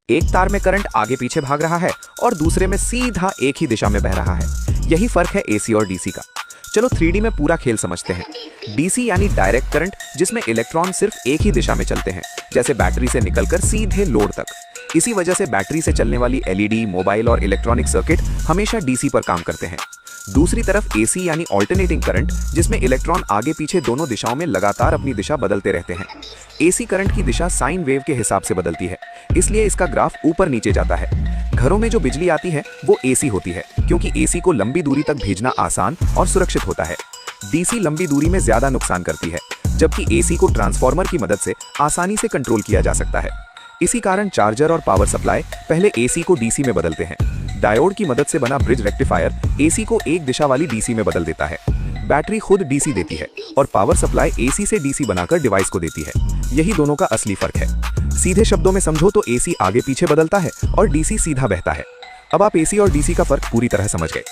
एक तार में करंट आगे पीछे भाग रहा है और दूसरे में सीधा एक ही दिशा में बह रहा है। यही फर्क है एसी और डीसी का। चलो 3D में पूरा खेल समझते हैं। डीसी यानी डायरेक्ट करंट, जिसमें इलेक्ट्रॉन सिर्फ एक ही दिशा में चलते हैं, जैसे बैटरी से निकलकर सीधे लोड तक। इसी वजह से बैटरी से चलने वाली एलईडी, मोबाइल और इलेक्ट्रॉनिक सर्किट हमेशा डीसी पर काम करते हैं। दूसरी तरफ एसी यानी ऑल्टरनेटिंग करंट, जिसमें इलेक्ट्रॉन आगे पीछे दोनों दिशाओं में लगातार अपनी दिशा बदलते रहते हैं। एसी करंट की दिशा साइन वेव के हिसाब से बदलती है, इसलिए इसका ग्राफ ऊपर नीचे जाता है। घरों में जो बिजली आती है वो एसी होती है, क्योंकि एसी को लंबी दूरी तक भेजना आसान और सुरक्षित होता है। डीसी लंबी दूरी में ज्यादा नुकसान करती है, जबकि एसी को ट्रांसफार्मर की मदद से आसानी से कंट्रोल किया जा सकता है। इसी कारण चार्जर और पावर सप्लाई पहले एसी को डीसी में बदलते हैं। डायोड की मदद से बना ब्रिज रेक्टिफायर एसी को एक दिशा वाली डीसी में बदल देता है। बैटरी खुद डीसी देती है और पावर सप्लाई एसी से डीसी बनाकर डिवाइस को देती है। यही दोनों का असली फर्क है। सीधे शब्दों में समझो तो एसी आगे पीछे बदलता है और डीसी सीधा बहता है। अब आप एसी और डीसी का फर्क पूरी तरह समझ गए।